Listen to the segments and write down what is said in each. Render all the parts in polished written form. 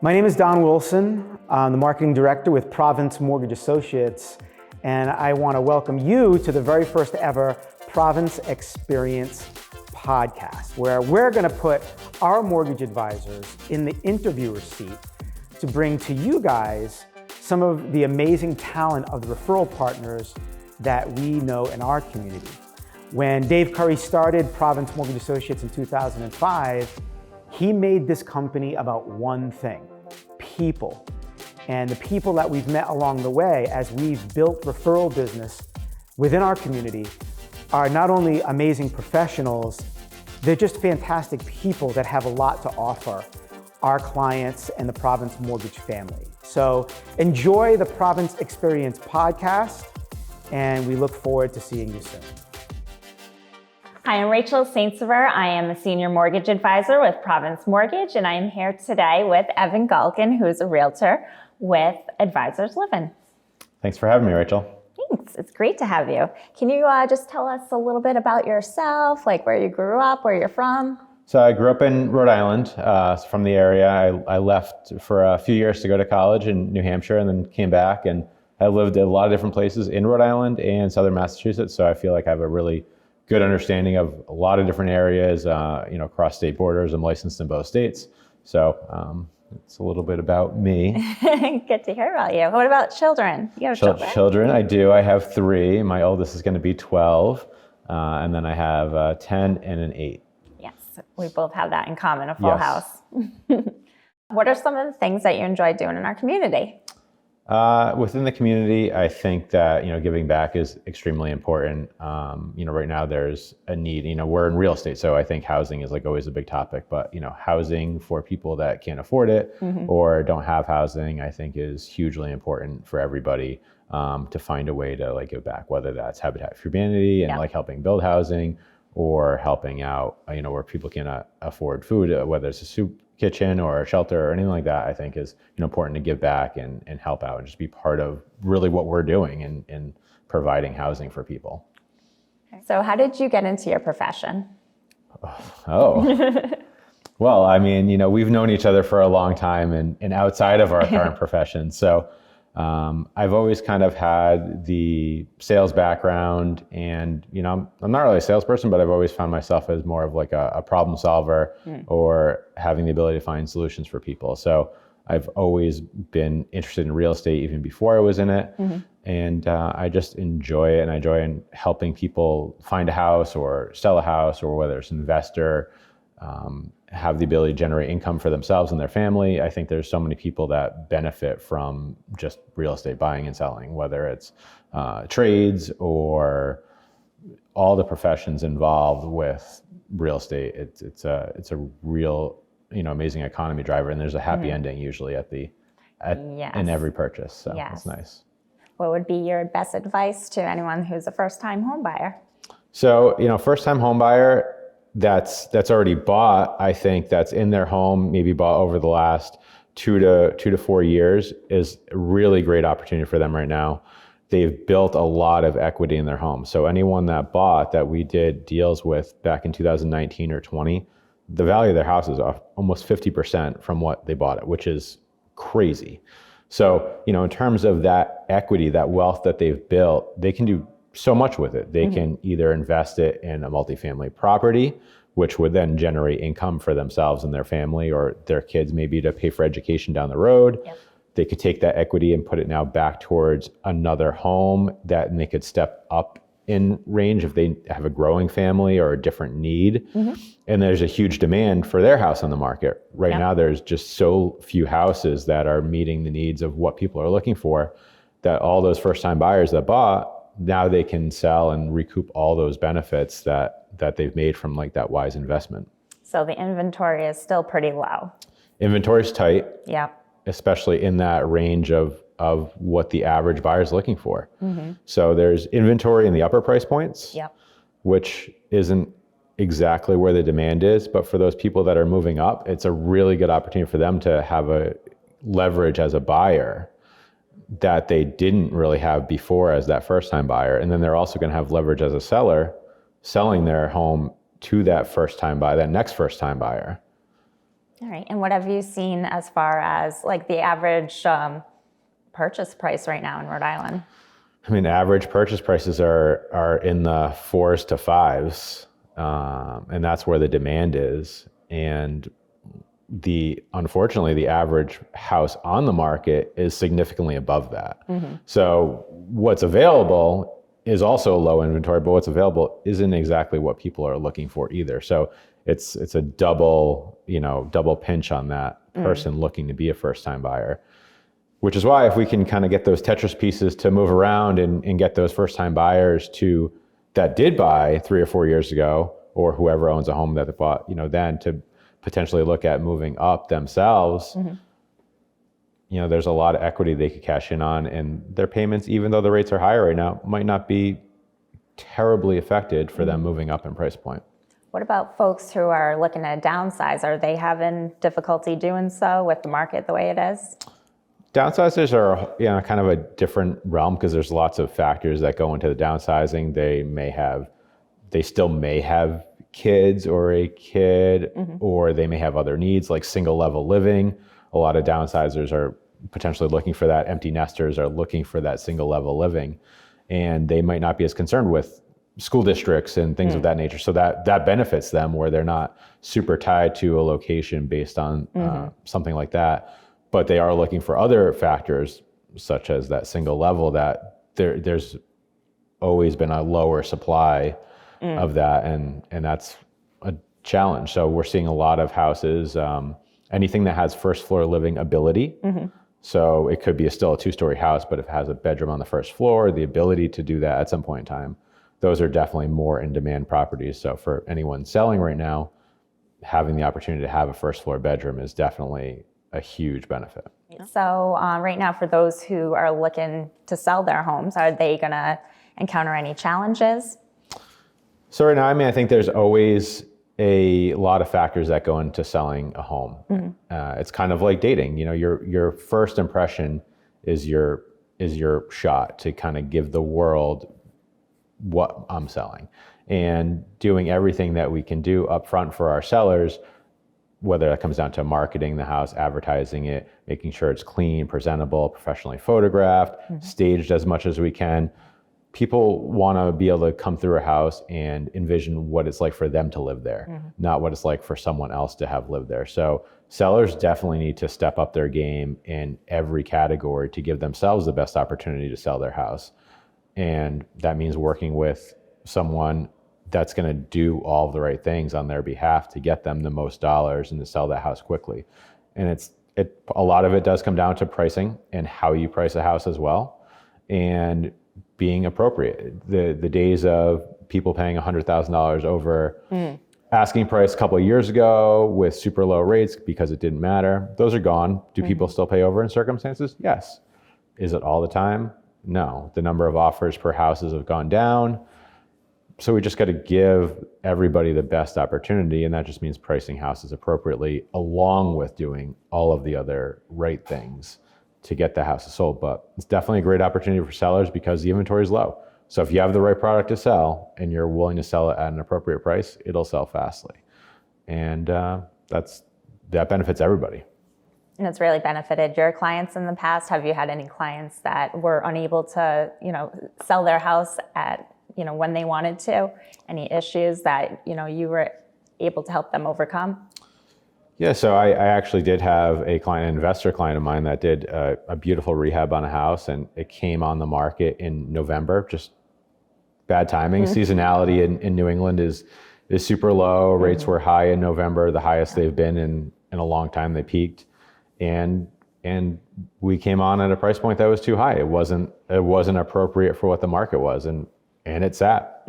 My name is Don Wilson. I'm the marketing director with Province Mortgage Associates, and I want to welcome you to the very first ever Province Experience podcast, where we're going to put our mortgage advisors in the interviewer seat to bring to you guys some of the amazing talent of the referral partners that we know in our community. When Dave Curry started Province Mortgage Associates in 2005, he made this company about one thing: people. And the people that we've met along the way as we've built referral business within our community are not only amazing professionals, they're just fantastic people that have a lot to offer our clients and the Province Mortgage family. So enjoy the Province Experience podcast, and we look forward to seeing you soon. Hi, I'm Rachel Sauveur. I am a senior mortgage advisor with Province Mortgage, and I am here today with Evan Galkin, who is a realtor with Advisors Living. Thanks for having me, Rachel. Thanks. It's great to have you. Can you just tell us a little bit about yourself, like where you grew up, where you're from? So I grew up in Rhode Island, from the area. I left for a few years to go to college in New Hampshire and then came back, and I lived at a lot of different places in Rhode Island and southern Massachusetts. So I feel like I have a really good understanding of a lot of different areas, across state borders. I'm licensed in both states. So it's a little bit about me. Good to hear about you. What about children? You have children? Children, I do. I have 3. My oldest is going to be 12. And then I have 10 and an 8. Yes, we both have that in common, a full Yes. house. What are some of the things that you enjoy doing in our community? Within the community, I think that, giving back is extremely important. Right now there's a need, we're in real estate, so I think housing is like always a big topic, but, housing for people that can't afford it or don't have housing, I think is hugely important for everybody, to find a way to like give back, whether that's Habitat for Humanity and like helping build housing or helping out, where people cannot afford food, whether it's a soup kitchen or a shelter or anything like that. I think is important to give back and help out and just be part of really what we're doing in providing housing for people. So how did you get into your profession? Oh, well, I mean, we've known each other for a long time and outside of our current profession. So I've always kind of had the sales background, and I'm not really a salesperson, but I've always found myself as more of like a problem solver or having the ability to find solutions for people. So I've always been interested in real estate even before I was in it. And I just enjoy it, and I enjoy helping people find a house or sell a house, or whether it's an investor, have the ability to generate income for themselves and their family. I think there's so many people that benefit from just real estate buying and selling, whether it's trades or all the professions involved with real estate. It's a real, amazing economy driver, and there's a happy ending usually in every purchase. So it's nice. What would be your best advice to anyone who's a first-time home buyer? So, first-time home buyer that's already bought, I think that's in their home, maybe bought over the last 2 to 4 years, is a really great opportunity for them right now. They've built a lot of equity in their home. So anyone that bought that we did deals with back in 2019 or 20, the value of their house is off almost 50% from what they bought it, which is crazy. So, in terms of that equity, that wealth that they've built, they can do so much with it. They can either invest it in a multifamily property, which would then generate income for themselves and their family or their kids, maybe to pay for education down the road. They could take that equity and put it now back towards another home and they could step up in range if they have a growing family or a different need. And there's a huge demand for their house on the market. Right now, there's just so few houses that are meeting the needs of what people are looking for, that all those first-time buyers that bought, now they can sell and recoup all those benefits that they've made from like that wise investment. So the inventory is still pretty low. Inventory's tight. Especially in that range of what the average buyer is looking for. So there's inventory in the upper price points, which isn't exactly where the demand is, but for those people that are moving up, it's a really good opportunity for them to have a leverage as a buyer that they didn't really have before as that first time buyer. And then they're also going to have leverage as a seller selling their home to that first time buyer, that next first time buyer. All right. And what have you seen as far as like the average purchase price right now in Rhode Island? I mean, average purchase prices are in the 4s to 5s, and that's where the demand is. And unfortunately, the average house on the market is significantly above that. So what's available is also low inventory, but what's available isn't exactly what people are looking for either. So it's a double pinch on that person looking to be a first-time buyer. Which is why if we can kind of get those Tetris pieces to move around and get those first-time buyers that did buy 3 or 4 years ago, or whoever owns a home that they bought, then to potentially look at moving up themselves, there's a lot of equity they could cash in on, and their payments, even though the rates are higher right now, might not be terribly affected for them moving up in price point. What about folks who are looking to downsize? Are they having difficulty doing so with the market the way it is? Downsizers are kind of a different realm because there's lots of factors that go into the downsizing. They still may have kids or a kid, or they may have other needs like single level living. A lot of downsizers are potentially looking for that. Empty nesters are looking for that single level living, and they might not be as concerned with school districts and things of that nature. So that benefits them where they're not super tied to a location based on something like that. But they are looking for other factors, such as that single level, that there's always been a lower supply of that, and that's a challenge. So we're seeing a lot of houses, anything that has first floor living ability. So it could be still a 2-story house, but if it has a bedroom on the first floor, the ability to do that at some point in time, those are definitely more in demand properties. So for anyone selling right now, having the opportunity to have a first floor bedroom is definitely a huge benefit. So right now, for those who are looking to sell their homes, are they going to encounter any challenges? So right now, I think there's always a lot of factors that go into selling a home. It's kind of like dating. Your first impression is your shot to kind of give the world what I'm selling, and doing everything that we can do up front for our sellers, whether that comes down to marketing the house, advertising it, making sure it's clean, presentable, professionally photographed, staged as much as we can. People want to be able to come through a house and envision what it's like for them to live there, not what it's like for someone else to have lived there. So sellers definitely need to step up their game in every category to give themselves the best opportunity to sell their house. And that means working with someone that's going to do all of the right things on their behalf to get them the most dollars and to sell that house quickly. And a lot of it does come down to pricing and how you price a house as well, and being appropriate. The days of people paying $100,000 over asking price a couple of years ago with super low rates because it didn't matter, those are gone. Do people still pay over in circumstances? Yes. Is it all the time? No. The number of offers per houses have gone down. So we just got to give everybody the best opportunity, and that just means pricing houses appropriately along with doing all of the other right things to get the houses sold. But it's definitely a great opportunity for sellers because the inventory is low. So if you have the right product to sell and you're willing to sell it at an appropriate price, it'll sell fastly. And that benefits everybody. And it's really benefited your clients in the past. Have you had any clients that were unable to, sell their house at, when they wanted to? Any issues that, you were able to help them overcome? Yeah, so I actually did have an investor client of mine that did a beautiful rehab on a house, and it came on the market in November. Just bad timing. Seasonality in New England is super low. Rates were high in November, the highest they've been in a long time. They peaked. And we came on at a price point that was too high. It wasn't appropriate for what the market was, and it sat.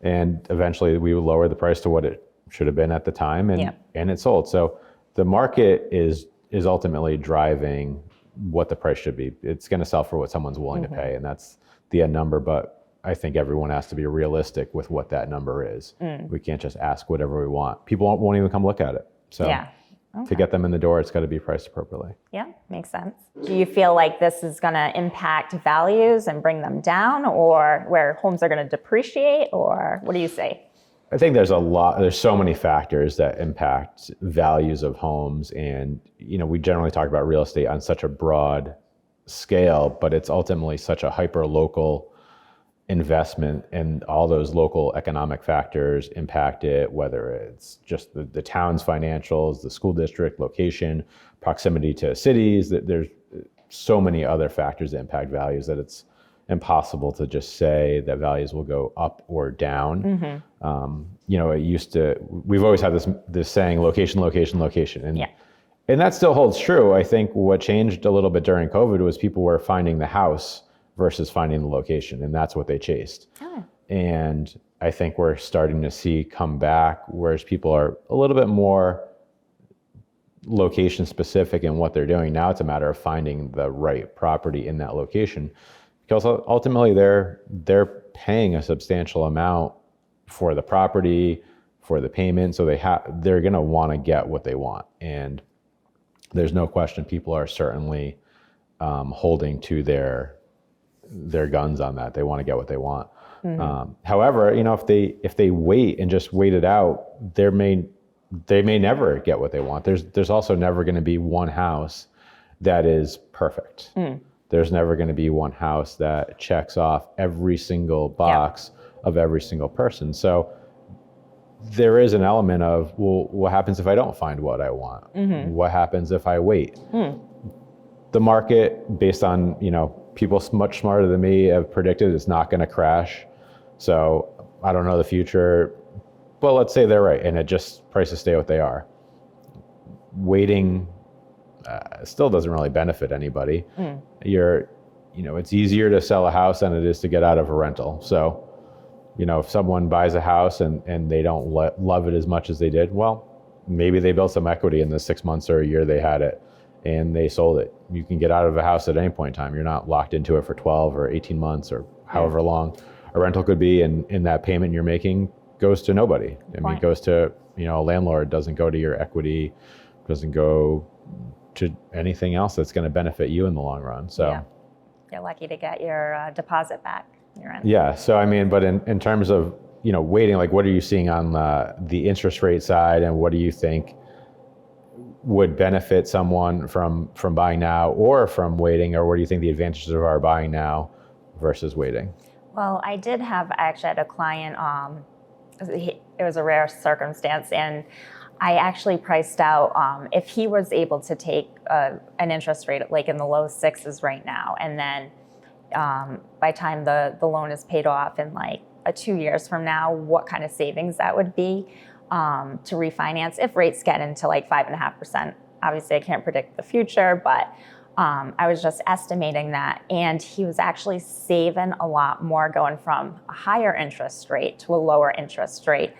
And eventually we would lower the price to what it should have been at the time, and it sold. So the market is ultimately driving what the price should be. It's going to sell for what someone's willing to pay, and that's the end number. But I think everyone has to be realistic with what that number is. We can't just ask whatever we want. People won't even come look at it. So. Okay. To get them in the door, it's got to be priced appropriately. Yeah, makes sense. Do you feel like this is going to impact values and bring them down, or where homes are going to depreciate, or what do you say? I think there's so many factors that impact values of homes. And, we generally talk about real estate on such a broad scale, but it's ultimately such a hyper local investment, and all those local economic factors impact it, whether it's just the town's financials, the school district, location, proximity to cities. That there's so many other factors that impact values that it's impossible to just say that values will go up or down. We've always had this saying, location, location, location. And that still holds true. I think what changed a little bit during COVID was people were finding the house versus finding the location, and that's what they chased. Oh. And I think we're starting to see come back, whereas people are a little bit more location specific in what they're doing. Now it's a matter of finding the right property in that location, because ultimately they're paying a substantial amount for the property, for the payment, so they're going to want to get what they want. And there's no question people are certainly holding to their guns on that. They want to get what they want. Mm-hmm. However, if they wait and just wait it out, they may never get what they want. There's also never going to be one house that is perfect. There's never going to be one house that checks off every single box of every single person. So there is an element of, well, what happens if I don't find what I want? Mm-hmm. What happens if I wait? The market, based on, people much smarter than me have predicted, it's not going to crash. So I don't know the future, but let's say they're right, and prices stay what they are. Waiting still doesn't really benefit anybody. It's easier to sell a house than it is to get out of a rental. So, if someone buys a house and they don't love it as much as they did, well, maybe they built some equity in the 6 months or a year they had it, and they sold it. You can get out of a house at any point in time. You're not locked into it for 12 or 18 months or however long a rental could be, and that payment you're making goes to nobody. It goes to, a landlord. Doesn't go to your equity, doesn't go to anything else that's going to benefit you in the long run. So you're lucky to get your deposit back. Yeah. So, but in terms of, waiting, like, what are you seeing on the interest rate side, and what do you think would benefit someone from buying now or from waiting, or what do you think the advantages of our buying now versus waiting? Well, I actually had a client, it was a rare circumstance, and I actually priced out if he was able to take an interest rate like in the low sixes right now, and then by time the loan is paid off in like 2 years from now, what kind of savings that would be to refinance if rates get into like 5.5%. Obviously, I can't predict the future, but I was just estimating that. And he was actually saving a lot more going from a higher interest rate to a lower interest rate.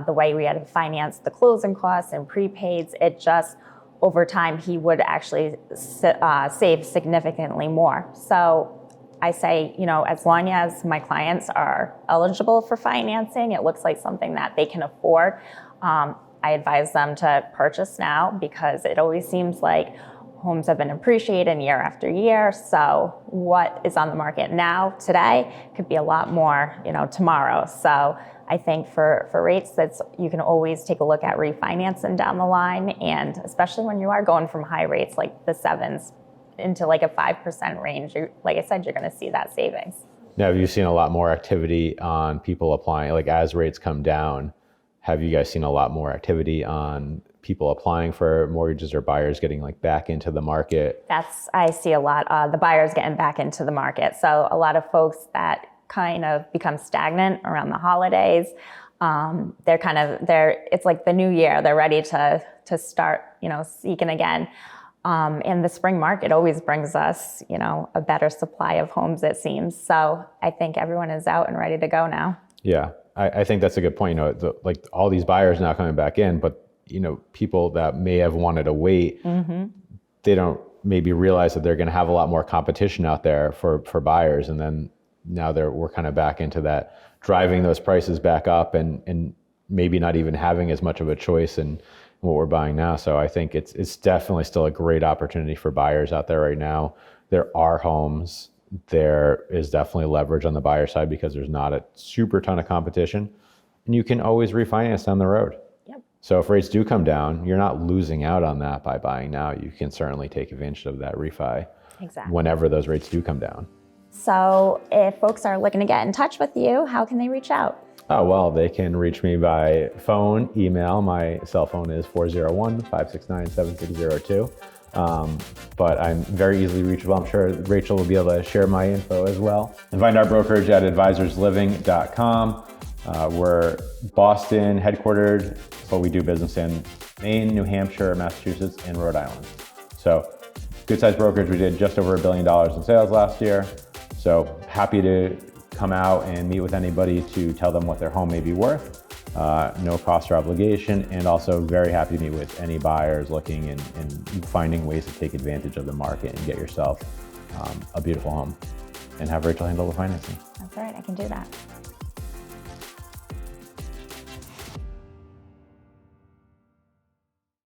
The way we had to finance the closing costs and prepaids, it just, over time, he would actually save significantly more. So I say, as long as my clients are eligible for financing, it looks like something that they can afford. I advise them to purchase now, because it always seems like homes have been appreciating year after year. So what is on the market now, today, could be a lot more, tomorrow. So I think for rates, you can always take a look at refinancing down the line, and especially when you are going from high rates like the 7s into like a 5% range, like I said, you're going to see that savings. Now, have you seen a lot more activity on people applying, like as rates come down? Have you guys seen a lot more activity on people applying for mortgages, or buyers getting like back into the market? I see a lot the buyers getting back into the market. So a lot of folks that kind of become stagnant around the holidays, it's like the new year. They're ready to start, seeking again. And the spring market always brings us, a better supply of homes, it seems. So I think everyone is out and ready to go now. Yeah, I think that's a good point. Like all these buyers now coming back in, but people that may have wanted to wait, they don't maybe realize that they're going to have a lot more competition out there for buyers, and then now we're kind of back into that, driving those prices back up, and maybe not even having as much of a choice in what we're buying now. So I think it's definitely still a great opportunity for buyers out there right now. There are homes. There is definitely leverage on the buyer side because there's not a super ton of competition. and you can always refinance down the road. Yep. So if rates do come down, you're not losing out on that by buying now. You can certainly take advantage of that refi Exactly. whenever those rates do come down. So if folks are looking to get in touch with you, how can they reach out? Oh, well, they can reach me by phone, email. My cell phone is 401-569-7602. But I'm very easily reachable. I'm sure Rachel will be able to share my info as well. And find our brokerage at advisorsliving.com. We're Boston headquartered, but we do business in Maine, New Hampshire, Massachusetts, and Rhode Island. So good sized brokerage. We did just over $1 billion in sales last year. So happy to come out and meet with anybody to tell them what their home may be worth. No cost or obligation, and also very happy to meet with any buyers looking and finding ways to take advantage of the market and get yourself a beautiful home, and have Rachel handle the financing. That's right, I can do that.